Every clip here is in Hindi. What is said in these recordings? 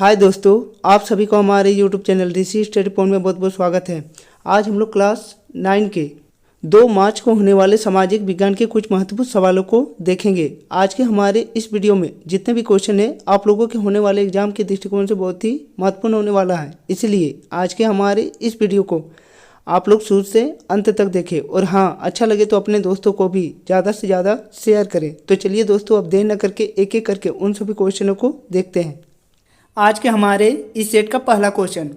हाय दोस्तों, आप सभी को हमारे YouTube चैनल ऋषि स्टडी पॉइंट में बहुत बहुत स्वागत है। आज हम लोग क्लास 9 के 2 मार्च को होने वाले सामाजिक विज्ञान के कुछ महत्वपूर्ण सवालों को देखेंगे। आज के हमारे इस वीडियो में जितने भी क्वेश्चन हैं आप लोगों के होने वाले एग्जाम के दृष्टिकोण से बहुत ही महत्वपूर्ण होने वाला है, इसलिए आज के हमारे इस वीडियो को आप लोग शुरू से अंत तक देखें और हाँ, अच्छा लगे तो अपने दोस्तों को भी ज़्यादा से ज़्यादा शेयर करें। तो चलिए दोस्तों, अब देर न करके एक एक करके उन सभी क्वेश्चनों को देखते हैं। आज के हमारे इस सेट का पहला क्वेश्चन,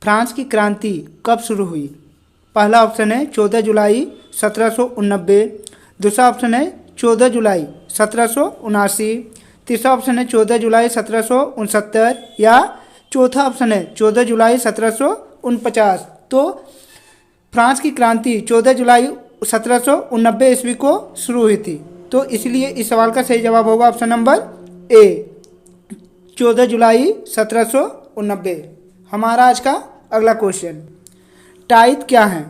फ्रांस की क्रांति कब शुरू हुई? पहला ऑप्शन है 14 जुलाई 1789, दूसरा ऑप्शन है 14 जुलाई 1779, तीसरा ऑप्शन है 14 जुलाई 1769 या चौथा ऑप्शन है 14 जुलाई 1749। तो फ्रांस की क्रांति 14 जुलाई 1789 ईस्वी को शुरू हुई थी, तो इसलिए इस सवाल का सही जवाब होगा ऑप्शन नंबर ए, 14 जुलाई 1789। हमारा आज का अगला क्वेश्चन, टाइथ क्या है?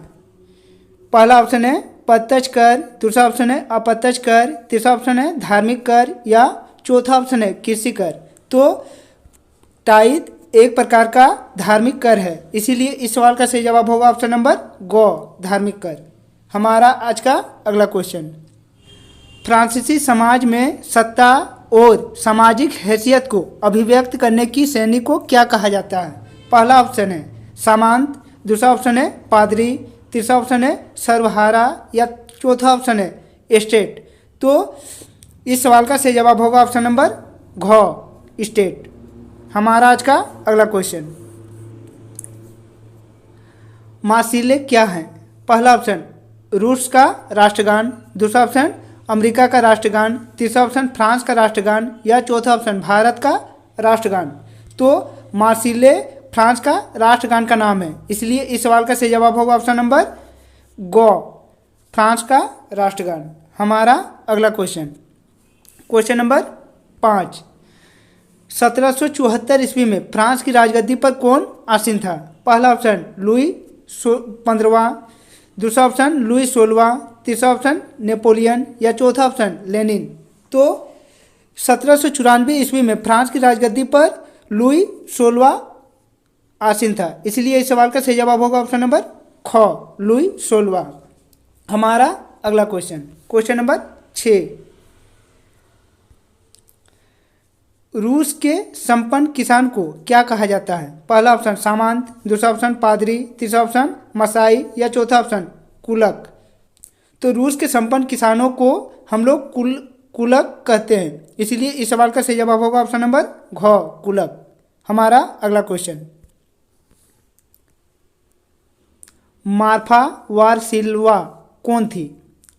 पहला ऑप्शन है प्रत्यक्ष कर, दूसरा ऑप्शन है अप्रत्यक्ष कर, तीसरा ऑप्शन है धार्मिक कर या चौथा ऑप्शन है कृषि कर। तो टाइथ एक प्रकार का धार्मिक कर है, इसीलिए इस सवाल का सही जवाब होगा ऑप्शन नंबर गो, धार्मिक कर। हमारा आज का अगला क्वेश्चन, फ्रांसीसी समाज में सत्ता और सामाजिक हैसियत को अभिव्यक्त करने की श्रेणी को क्या कहा जाता है? पहला ऑप्शन है सामंत, दूसरा ऑप्शन है पादरी, तीसरा ऑप्शन है सर्वहारा या चौथा ऑप्शन है एस्टेट। तो इस सवाल का सही जवाब होगा ऑप्शन नंबर घ, स्टेट। हमारा आज का अगला क्वेश्चन, मार्सिले क्या है? पहला ऑप्शन रूस का राष्ट्रगान, दूसरा ऑप्शन अमेरिका का राष्ट्रगान, तीसरा ऑप्शन फ्रांस का राष्ट्रगान या चौथा ऑप्शन भारत का राष्ट्रगान। तो मार्सिले फ्रांस का राष्ट्रगान का नाम है, इसलिए इस सवाल का सही जवाब होगा ऑप्शन नंबर गो, फ्रांस का राष्ट्रगान। हमारा अगला क्वेश्चन, क्वेश्चन नंबर 5, 1774 ईस्वी में फ्रांस की राजगद्दी पर कौन आसीन था? पहला ऑप्शन लुई 15वां, दूसरा ऑप्शन लुई 16वां, तीसरा ऑप्शन नेपोलियन या चौथा ऑप्शन लेनिन। तो 1794 ईस्वी में फ्रांस की राजगद्दी पर लुई 16वां आसीन था, इसलिए इस सवाल का सही जवाब होगा ऑप्शन नंबर ख, लुई 16वां। हमारा अगला क्वेश्चन, क्वेश्चन नंबर 6, रूस के संपन्न किसान को क्या कहा जाता है? पहला ऑप्शन सामंत, दूसरा ऑप्शन पादरी, तीसरा ऑप्शन मसाई या चौथा ऑप्शन कुलक। तो रूस के संपन्न किसानों को हम लोग कुलक कहते हैं, इसलिए इस सवाल का सही जवाब होगा ऑप्शन नंबर घ, कुलक। हमारा अगला क्वेश्चन, मार्फा वारसिल्वा कौन थी?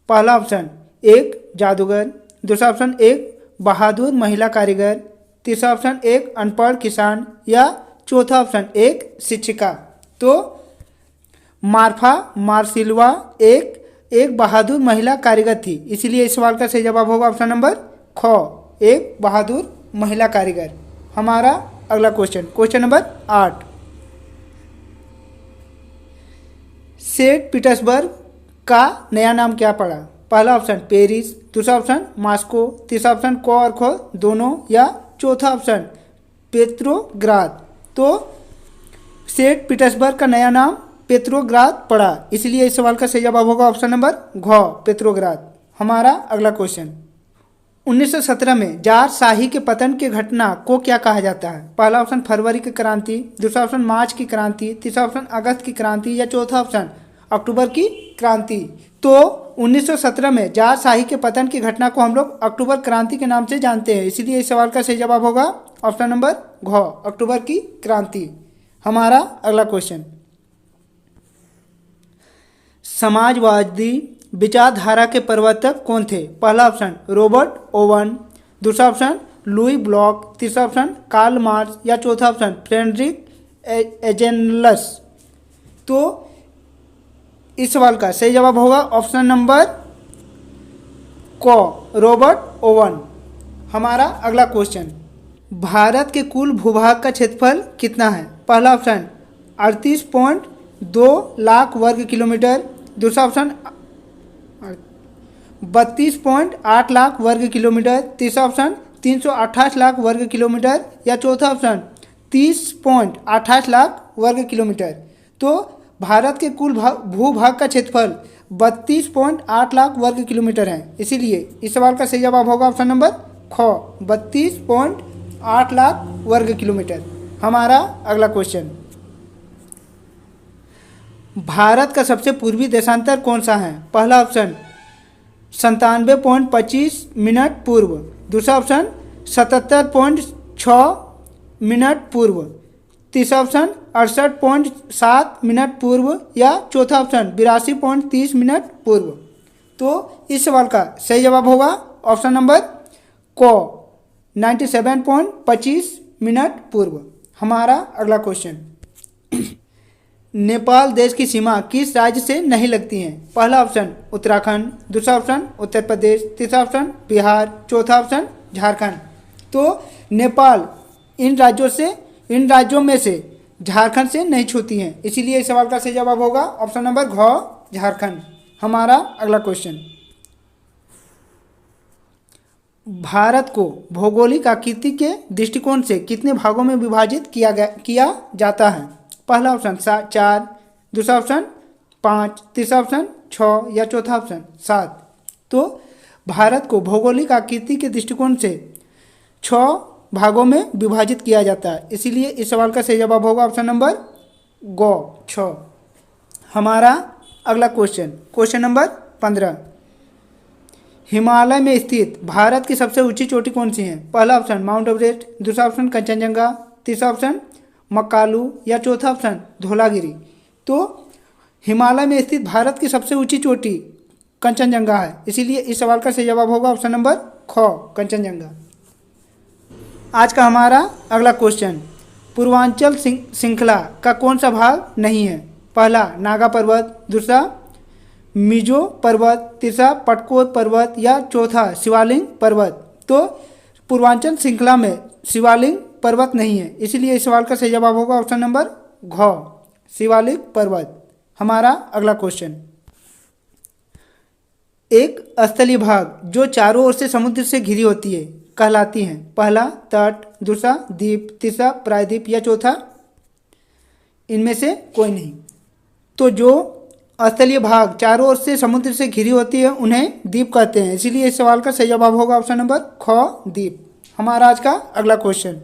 पहला ऑप्शन एक जादूगर, दूसरा ऑप्शन एक बहादुर महिला कारीगर, तीसरा ऑप्शन एक अनपढ़ किसान या चौथा ऑप्शन एक शिक्षिका। तो मार्फा मार्सिल्वा एक बहादुर महिला कारीगर थी, इसलिए इस सवाल का सही जवाब होगा ऑप्शन नंबर ख, एक बहादुर महिला कारीगर। हमारा अगला question, question number 8, Saint Petersburg का नया नाम क्या पड़ा? पहला ऑप्शन पेरिस, दूसरा ऑप्शन मॉस्को, तीसरा ऑप्शन क और ख दोनों या चौथा ऑप्शन पेट्रोग्राद। तो सेंट पीटर्सबर्ग का नया नाम पेट्रोग्राद पड़ा, इसलिए इस सवाल का सही जवाब होगा ऑप्शन नंबर घ, पेट्रोग्राद। हमारा अगला क्वेश्चन, 1917 में जार शाही के पतन की घटना को क्या कहा जाता है? पहला ऑप्शन फरवरी की क्रांति, दूसरा ऑप्शन मार्च की क्रांति, तीसरा ऑप्शन अगस्त की क्रांति या चौथा ऑप्शन अक्टूबर की क्रांति। तो 1917 में जार शाही के पतन की घटना को हम लोग अक्टूबर क्रांति के नाम से जानते हैं, इसीलिए इस सवाल का सही जवाब होगा ऑप्शन नंबर घ, अक्टूबर की क्रांति। हमारा अगला क्वेश्चन, समाजवादी विचारधारा के प्रवर्तक कौन थे? पहला ऑप्शन रॉबर्ट ओवन, दूसरा ऑप्शन लुई ब्लॉक, तीसरा ऑप्शन कार्ल मार्क्स या चौथा ऑप्शन फ्रेडरिक एंजेल्स। तो इस सवाल का सही जवाब होगा ऑप्शन नंबर क, रॉबर्ट ओवन। हमारा अगला क्वेश्चन, भारत के कुल भूभाग का क्षेत्रफल कितना है? पहला ऑप्शन 38.2 लाख वर्ग किलोमीटर, दूसरा ऑप्शन 32.8 लाख वर्ग किलोमीटर, तीसरा ऑप्शन 328 लाख वर्ग किलोमीटर या चौथा ऑप्शन 30.28 लाख वर्ग किलोमीटर। तो भारत के कुल भूभाग का क्षेत्रफल 32.8 लाख वर्ग किलोमीटर है। इसीलिए इस सवाल का सही जवाब होगा ऑप्शन नंबर ख, 32.8 लाख वर्ग किलोमीटर। हमारा अगला क्वेश्चन, भारत का सबसे पूर्वी देशांतर कौन सा है? पहला ऑप्शन 97.25 मिनट पूर्व, दूसरा ऑप्शन 77.6 मिनट पूर्व, तीसरा ऑप्शन 68.7 मिनट पूर्व या चौथा ऑप्शन 82.30 मिनट पूर्व। तो इस सवाल का सही जवाब होगा ऑप्शन नंबर क, 97.25 मिनट पूर्व। हमारा अगला क्वेश्चन, नेपाल देश की सीमा किस राज्य से नहीं लगती है? पहला ऑप्शन उत्तराखंड, दूसरा ऑप्शन उत्तर प्रदेश, तीसरा ऑप्शन बिहार, चौथा ऑप्शन झारखंड। तो नेपाल इन राज्यों में से झारखंड से नहीं छूती हैं, इसीलिए इस सवाल का सही जवाब होगा ऑप्शन नंबर घ, झारखंड। हमारा अगला क्वेश्चन, भारत को भौगोलिक आकृति के दृष्टिकोण से कितने भागों में विभाजित किया जाता है? पहला ऑप्शन 4, दूसरा ऑप्शन 5, तीसरा ऑप्शन 6 या चौथा ऑप्शन 7। तो भारत को भौगोलिक आकृति के दृष्टिकोण से 6 भागों में विभाजित किया जाता है, इसीलिए इस सवाल का सही जवाब होगा ऑप्शन नंबर ग, 6। हमारा अगला क्वेश्चन, क्वेश्चन नंबर 15, हिमालय में स्थित भारत की सबसे ऊंची चोटी कौन सी है? पहला ऑप्शन माउंट एवरेस्ट, दूसरा ऑप्शन कंचनजंगा, तीसरा ऑप्शन मकालू या चौथा ऑप्शन धौलागिरी। तो हिमालय में स्थित भारत की सबसे ऊंची चोटी कंचनजंगा है, इसीलिए इस सवाल का सही जवाब होगा ऑप्शन नंबर ख, कंचनजंगा। आज का हमारा अगला क्वेश्चन, पूर्वांचल श्रृंखला का कौन सा भाग नहीं है? पहला नागा पर्वत, दूसरा मिजो पर्वत, तीसरा पटकोर पर्वत या चौथा शिवालिक पर्वत। तो पूर्वांचल श्रृंखला में शिवालिक पर्वत नहीं है, इसलिए इस सवाल का सही जवाब होगा ऑप्शन नंबर घ, शिवालिक पर्वत। हमारा अगला क्वेश्चन, एक स्थलीय भाग जो चारों ओर से समुद्र से घिरी होती है कहलाती हैं? पहला तट, दूसरा द्वीप, तीसरा प्रायद्वीप या चौथा इनमें से कोई नहीं। तो जो स्थलीय भाग चारों ओर से समुद्र से घिरी होती है उन्हें द्वीप कहते हैं, इसीलिए इस सवाल का सही जवाब होगा ऑप्शन नंबर ख, द्वीप। हमारा आज का अगला क्वेश्चन,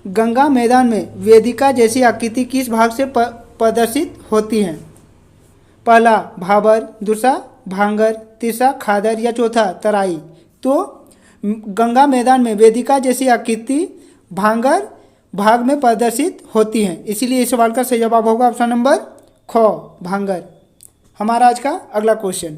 गंगा मैदान में वेदिका जैसी आकृति किस भाग से प्रदर्शित होती है? पहला भाबर, दूसरा भांगर, तीसरा खादर या चौथा तराई। तो गंगा मैदान में वेदिका जैसी आकृति भांगर भाग में प्रदर्शित होती हैं, इसीलिए इस सवाल का सही जवाब होगा ऑप्शन नंबर ख, भांगर। हमारा आज का अगला क्वेश्चन,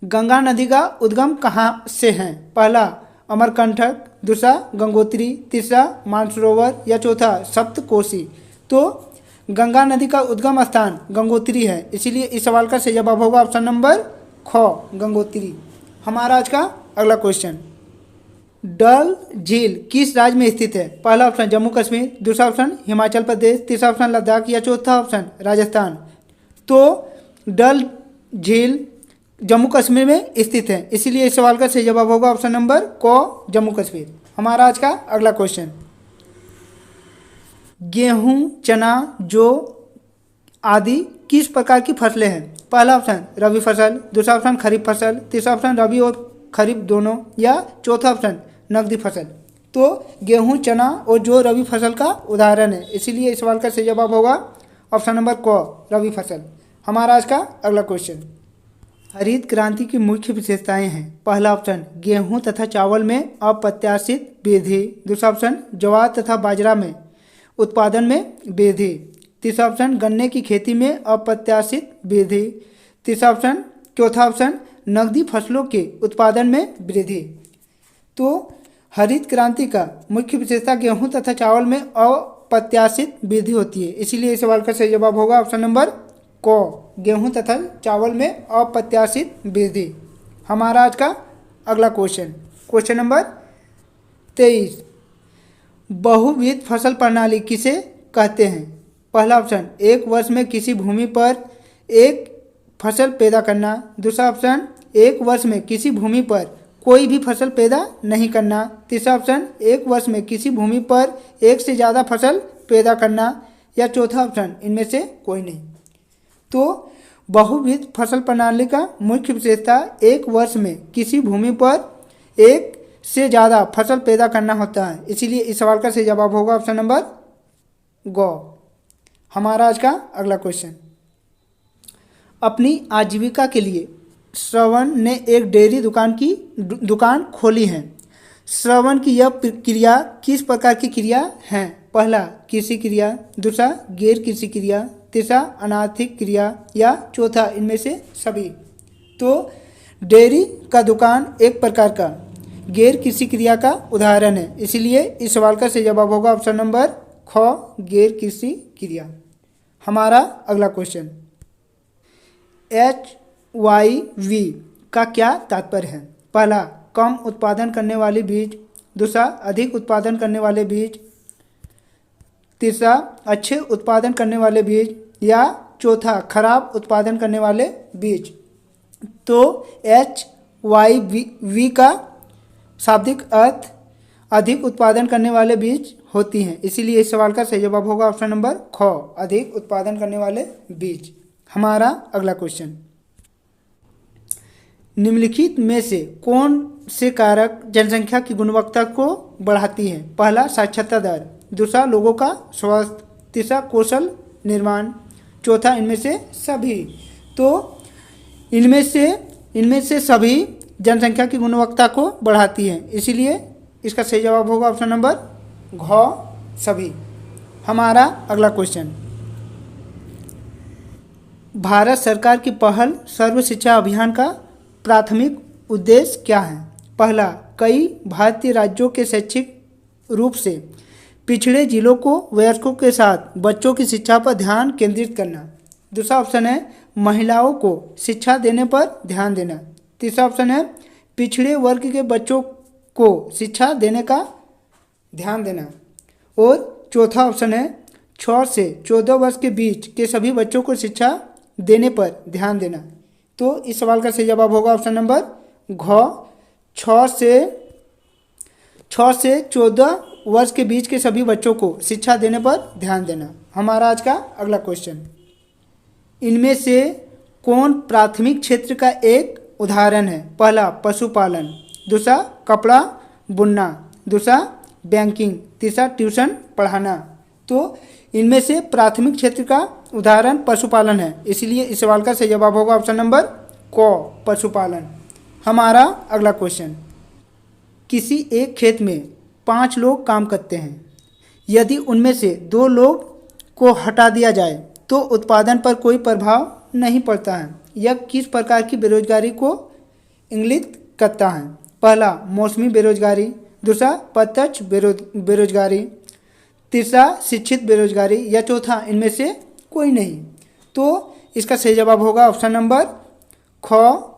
गंगा नदी का उद्गम कहाँ से है? पहला अमरकंटक, दूसरा गंगोत्री, तीसरा मानसरोवर या चौथा सप्तकोशी। तो गंगा नदी का उद्गम स्थान गंगोत्री है, इसीलिए इस सवाल का सही जवाब होगा ऑप्शन नंबर ख, गंगोत्री। हमारा आज का अगला क्वेश्चन, डल झील किस राज्य में स्थित है? पहला ऑप्शन जम्मू कश्मीर, दूसरा ऑप्शन हिमाचल प्रदेश, तीसरा ऑप्शन लद्दाख या चौथा ऑप्शन राजस्थान। तो डल झील जम्मू कश्मीर में स्थित है, इसीलिए इस सवाल का सही जवाब होगा ऑप्शन नंबर क, जम्मू कश्मीर। हमारा आज का अगला क्वेश्चन, गेहूं, चना, जौ आदि किस प्रकार की फसलें हैं? पहला ऑप्शन रबी फसल, दूसरा ऑप्शन खरीफ फसल, तीसरा ऑप्शन रबी और खरीफ दोनों या चौथा ऑप्शन नकदी फसल। तो गेहूं, चना और जौ रबी फसल का उदाहरण है, इसीलिए इस सवाल का सही जवाब होगा ऑप्शन नंबर क, रबी फसल। हमारा आज का अगला क्वेश्चन, हरित क्रांति की मुख्य विशेषताएं हैं। पहला ऑप्शन गेहूं तथा चावल में अप्रत्याशित वृद्धि, दूसरा ऑप्शन ज्वार तथा बाजरा में उत्पादन में वृद्धि, तीसरा ऑप्शन गन्ने की खेती में अप्रत्याशित वृद्धि, तीसरा ऑप्शन चौथा ऑप्शन नकदी फसलों के उत्पादन में वृद्धि। तो हरित क्रांति का मुख्य विशेषता गेहूं तथा चावल में अप्रत्याशित वृद्धि होती है, इसीलिए इस सवाल का सही जवाब होगा ऑप्शन नंबर क, गेहूं तथा चावल में अप्रत्याशित वृद्धि। हमारा आज का अगला क्वेश्चन, क्वेश्चन नंबर 23, बहुविध फसल प्रणाली किसे कहते हैं? पहला ऑप्शन एक वर्ष में किसी भूमि पर एक फसल पैदा करना, दूसरा ऑप्शन एक वर्ष में किसी भूमि पर कोई भी फसल पैदा नहीं करना। तीसरा ऑप्शन, एक वर्ष में किसी भूमि पर एक से ज़्यादा फसल पैदा करना। या चौथा ऑप्शन, इनमें से कोई नहीं। तो बहुविध फसल प्रणाली का मुख्य विशेषता एक वर्ष में किसी भूमि पर एक से ज़्यादा फसल पैदा करना होता है। इसीलिए इस सवाल का सही जवाब होगा ऑप्शन नंबर गौ। हमारा आज का अगला क्वेश्चन, अपनी आजीविका के लिए श्रवण ने एक डेयरी दुकान खोली है। श्रवण की यह क्रिया किस प्रकार की क्रिया है? पहला, कृषि क्रिया, दूसरा गैर कृषि क्रिया, तीसरा अनार्थिक क्रिया या चौथा इनमें से सभी। तो डेयरी का दुकान एक प्रकार का गैर कृषि क्रिया का उदाहरण है। इसलिए इस सवाल का सही जवाब होगा ऑप्शन नंबर ख, गैर कृषि क्रिया। हमारा अगला क्वेश्चन, HYV का क्या तात्पर्य है? पहला, कम उत्पादन करने वाले बीज, दूसरा अधिक उत्पादन करने वाले बीज, तीसरा अच्छे उत्पादन करने वाले बीज या चौथा खराब उत्पादन करने वाले बीज। तो HYV का शाब्दिक अर्थ अधिक उत्पादन करने वाले बीज होती हैं। इसीलिए इस सवाल का सही जवाब होगा ऑप्शन नंबर ख, अधिक उत्पादन करने वाले बीज। हमारा अगला क्वेश्चन, निम्नलिखित में से कौन से कारक जनसंख्या की गुणवत्ता को बढ़ाती है? पहला, साक्षरता दर, दूसरा लोगों का स्वास्थ्य, तीसरा कौशल निर्माण, चौथा इनमें से सभी। तो इनमें से सभी जनसंख्या की गुणवत्ता को बढ़ाती है। इसीलिए इसका सही जवाब होगा ऑप्शन नंबर घ, सभी। हमारा अगला क्वेश्चन, भारत सरकार की पहल सर्व शिक्षा अभियान का प्राथमिक उद्देश्य क्या है? पहला, कई भारतीय राज्यों के शैक्षिक रूप से पिछड़े जिलों को वयस्कों के साथ बच्चों की शिक्षा पर ध्यान केंद्रित करना। दूसरा ऑप्शन है, महिलाओं को शिक्षा देने पर ध्यान देना। तीसरा ऑप्शन है, पिछड़े वर्ग के बच्चों को शिक्षा देने का ध्यान देना। और चौथा ऑप्शन है, 6 से 14 वर्ष के बीच के सभी बच्चों को शिक्षा देने पर ध्यान देना। तो इस सवाल का सही जवाब होगा ऑप्शन नंबर घ, 6 से 14 वर्ष के बीच के सभी बच्चों को शिक्षा देने पर ध्यान देना। हमारा आज का अगला क्वेश्चन, इनमें से कौन प्राथमिक क्षेत्र का एक उदाहरण है? पहला, पशुपालन, दूसरा कपड़ा बुनना, दूसरा बैंकिंग, तीसरा ट्यूशन पढ़ाना। तो इनमें से प्राथमिक क्षेत्र का उदाहरण पशुपालन है। इसलिए इस सवाल का सही जवाब होगा ऑप्शन नंबर क, पशुपालन। हमारा अगला क्वेश्चन, किसी एक खेत में 5 लोग काम करते हैं। यदि उनमें से 2 लोग को हटा दिया जाए तो उत्पादन पर कोई प्रभाव नहीं पड़ता है। यह किस प्रकार की बेरोजगारी को इंगित करता है? पहला, मौसमी बेरोजगारी, दूसरा प्रत्यक्ष बेरोजगारी, तीसरा शिक्षित बेरोजगारी या चौथा इनमें से कोई नहीं। तो इसका सही जवाब होगा ऑप्शन नंबर ख,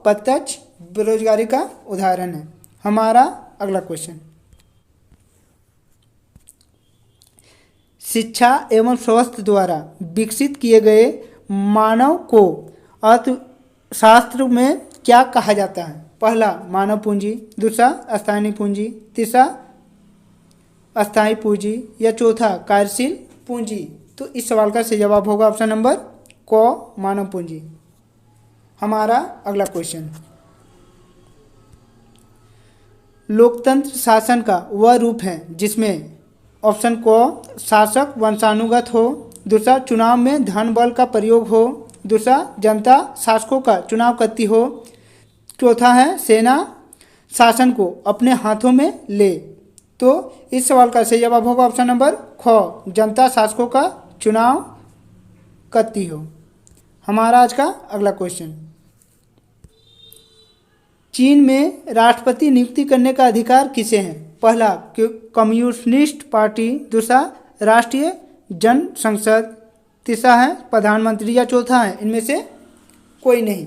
प्रत्यक्ष बेरोजगारी का उदाहरण है। हमारा अगला क्वेश्चन, शिक्षा एवं स्वास्थ्य द्वारा विकसित किए गए मानव को अर्थशास्त्र में क्या कहा जाता है? पहला, मानव पूंजी, दूसरा स्थानीय पूंजी, तीसरा अस्थायी पूंजी या चौथा कार्यशील पूंजी। तो इस सवाल का सही जवाब होगा ऑप्शन नंबर क, मानव पूंजी। हमारा अगला क्वेश्चन, लोकतंत्र शासन का वह रूप है जिसमें ऑप्शन क, शासक वंशानुगत हो, दूसरा चुनाव में धन बल का प्रयोग हो, दूसरा जनता शासकों का चुनाव करती हो, चौथा है सेना शासन को अपने हाथों में ले। तो इस सवाल का सही जवाब होगा ऑप्शन नंबर ख, जनता शासकों का चुनाव करती हो। हमारा आज का अगला क्वेश्चन, चीन में राष्ट्रपति नियुक्ति करने का अधिकार किसे है? पहला, कम्युनिस्ट पार्टी, दूसरा राष्ट्रीय जन संसद, तीसरा है प्रधानमंत्री या चौथा है इनमें से कोई नहीं।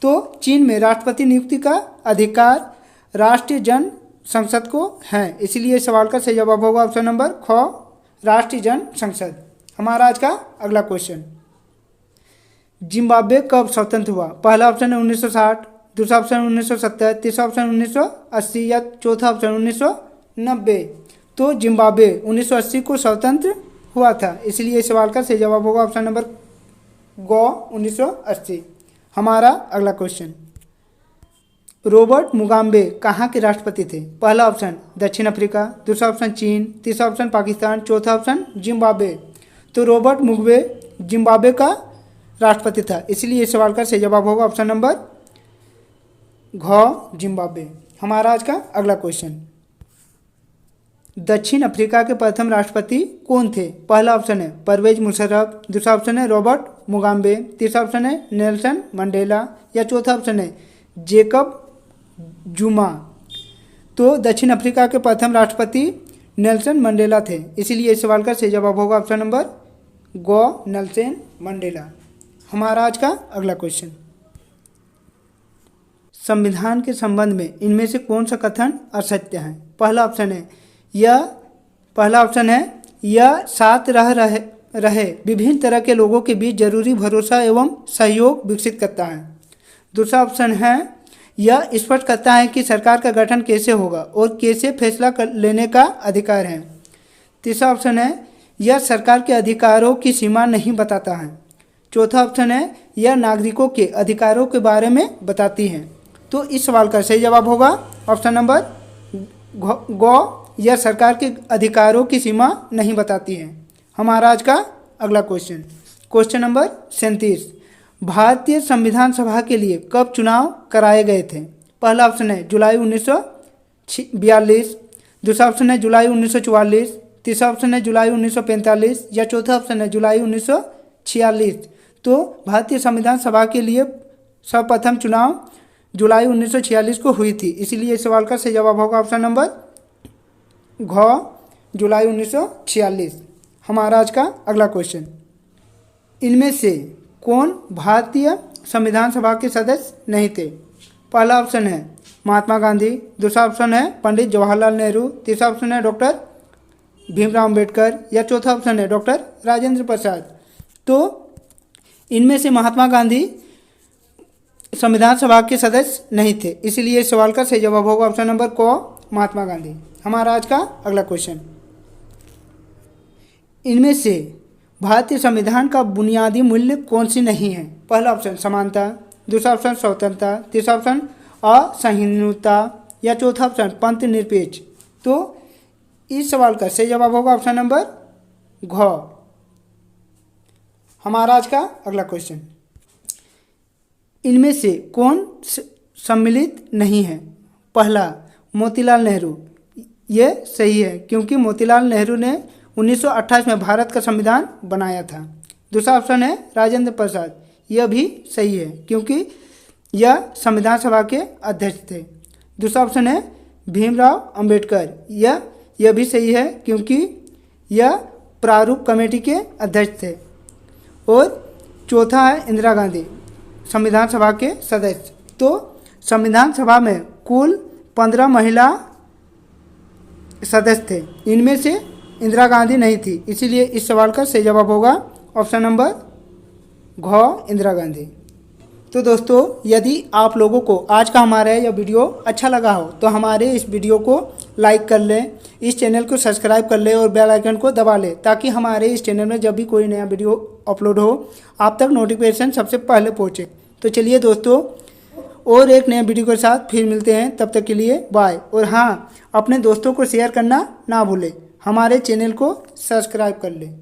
तो चीन में राष्ट्रपति नियुक्ति का अधिकार राष्ट्रीय जन संसद को है। इसलिए सवाल का सही जवाब होगा ऑप्शन नंबर ख, राष्ट्रीय जन संसद। हमारा आज का अगला क्वेश्चन, जिम्बाब्वे कब स्वतंत्र हुआ? पहला ऑप्शन है 1960, दूसरा ऑप्शन 1970, तीसरा ऑप्शन 1980 या चौथा ऑप्शन 1990। तो जिम्बाब्वे 1980 को स्वतंत्र हुआ था, इसलिए इस सवाल का सही जवाब होगा ऑप्शन नंबर गो 1980। हमारा अगला क्वेश्चन, रॉबर्ट मुगाबे कहाँ के राष्ट्रपति थे? पहला ऑप्शन दक्षिण अफ्रीका, दूसरा ऑप्शन चीन, तीसरा ऑप्शन पाकिस्तान, चौथा ऑप्शन जिम्बाब्वे। तो रॉबर्ट मुगाबे जिम्बाब्वे का राष्ट्रपति था, इसलिए इस सवाल का सही जवाब होगा ऑप्शन नंबर घ जिम्बाब्वे। हमारा आज का अगला क्वेश्चन, दक्षिण अफ्रीका के प्रथम राष्ट्रपति कौन थे? पहला ऑप्शन है परवेज मुशर्रफ, दूसरा ऑप्शन है रॉबर्ट मुगाबे, तीसरा ऑप्शन है नेल्सन मंडेला या चौथा ऑप्शन है जेकब जुमा। तो दक्षिण अफ्रीका के प्रथम राष्ट्रपति नेल्सन मंडेला थे, इसीलिए इस सवाल का सही जवाब होगा ऑप्शन नंबर गो नेल्सन मंडेला। हमारा आज का अगला क्वेश्चन, संविधान के संबंध में इनमें से कौन सा कथन असत्य है? पहला ऑप्शन है यह साथ रहे विभिन्न तरह के लोगों के बीच जरूरी भरोसा एवं सहयोग विकसित करता है। दूसरा ऑप्शन है यह स्पष्ट करता है कि सरकार का गठन कैसे होगा और कैसे फैसला लेने का अधिकार है। तीसरा ऑप्शन है यह सरकार के अधिकारों की सीमा नहीं बताता है। चौथा ऑप्शन है यह नागरिकों के अधिकारों के बारे में बताती है। तो इस सवाल का सही जवाब होगा ऑप्शन नंबर गो, यह सरकार के अधिकारों की सीमा नहीं बताती है। हमारा आज का अगला क्वेश्चन, क्वेश्चन नंबर 37, भारतीय संविधान सभा के लिए कब चुनाव कराए गए थे? पहला ऑप्शन है जुलाई 1942, दूसरा ऑप्शन है जुलाई 1944, तीसरा ऑप्शन है जुलाई 1945 या चौथा ऑप्शन है जुलाई 1946। तो भारतीय संविधान सभा के लिए सर्वप्रथम चुनाव जुलाई 1946 को हुई थी, इसीलिए इस सवाल का सही जवाब होगा ऑप्शन नंबर घ जुलाई 1946। हमारा आज का अगला क्वेश्चन, इनमें से कौन भारतीय संविधान सभा के सदस्य नहीं थे? पहला ऑप्शन है महात्मा गांधी, दूसरा ऑप्शन है पंडित जवाहरलाल नेहरू, तीसरा ऑप्शन है डॉक्टर भीमराव अंबेडकर या चौथा ऑप्शन है डॉक्टर राजेंद्र प्रसाद। तो इनमें से महात्मा गांधी संविधान सभा के सदस्य नहीं थे, इसलिए इस सवाल का सही जवाब होगा ऑप्शन नंबर क महात्मा गांधी। हमारा आज का अगला क्वेश्चन, इनमें से भारतीय संविधान का बुनियादी मूल्य कौन सी नहीं है? पहला ऑप्शन समानता, दूसरा ऑप्शन स्वतंत्रता, तीसरा ऑप्शन असहिष्णुता या चौथा ऑप्शन पंथ निरपेक्ष। तो इस सवाल का सही जवाब होगा ऑप्शन नंबर घ। हमारा आज का अगला क्वेश्चन, इनमें से कौन सम्मिलित नहीं है? पहला मोतीलाल नेहरू, ये सही है क्योंकि मोतीलाल नेहरू ने 1928 में भारत का संविधान बनाया था। दूसरा ऑप्शन है राजेंद्र प्रसाद, यह भी सही है क्योंकि यह संविधान सभा के अध्यक्ष थे। दूसरा ऑप्शन है भीमराव अंबेडकर, यह भी सही है क्योंकि यह प्रारूप कमेटी के अध्यक्ष थे। और चौथा है इंदिरा गांधी, संविधान सभा के सदस्य। तो संविधान सभा में कुल 15 महिला सदस्य थे, इनमें से इंदिरा गांधी नहीं थी, इसीलिए इस सवाल का सही जवाब होगा ऑप्शन नंबर घ इंदिरा गांधी। तो दोस्तों, यदि आप लोगों को आज का हमारा यह वीडियो अच्छा लगा हो तो हमारे इस वीडियो को लाइक कर लें, इस चैनल को सब्सक्राइब कर लें और बेल आइकन को दबा लें ताकि हमारे इस चैनल में जब भी कोई नया वीडियो अपलोड हो आप तक नोटिफिकेशन सबसे पहले पहुँचे। तो चलिए दोस्तों, और एक नए वीडियो के साथ फिर मिलते हैं, तब तक के लिए बाय। और हाँ, अपने दोस्तों को शेयर करना ना भूलें, हमारे चैनल को सब्सक्राइब कर लें।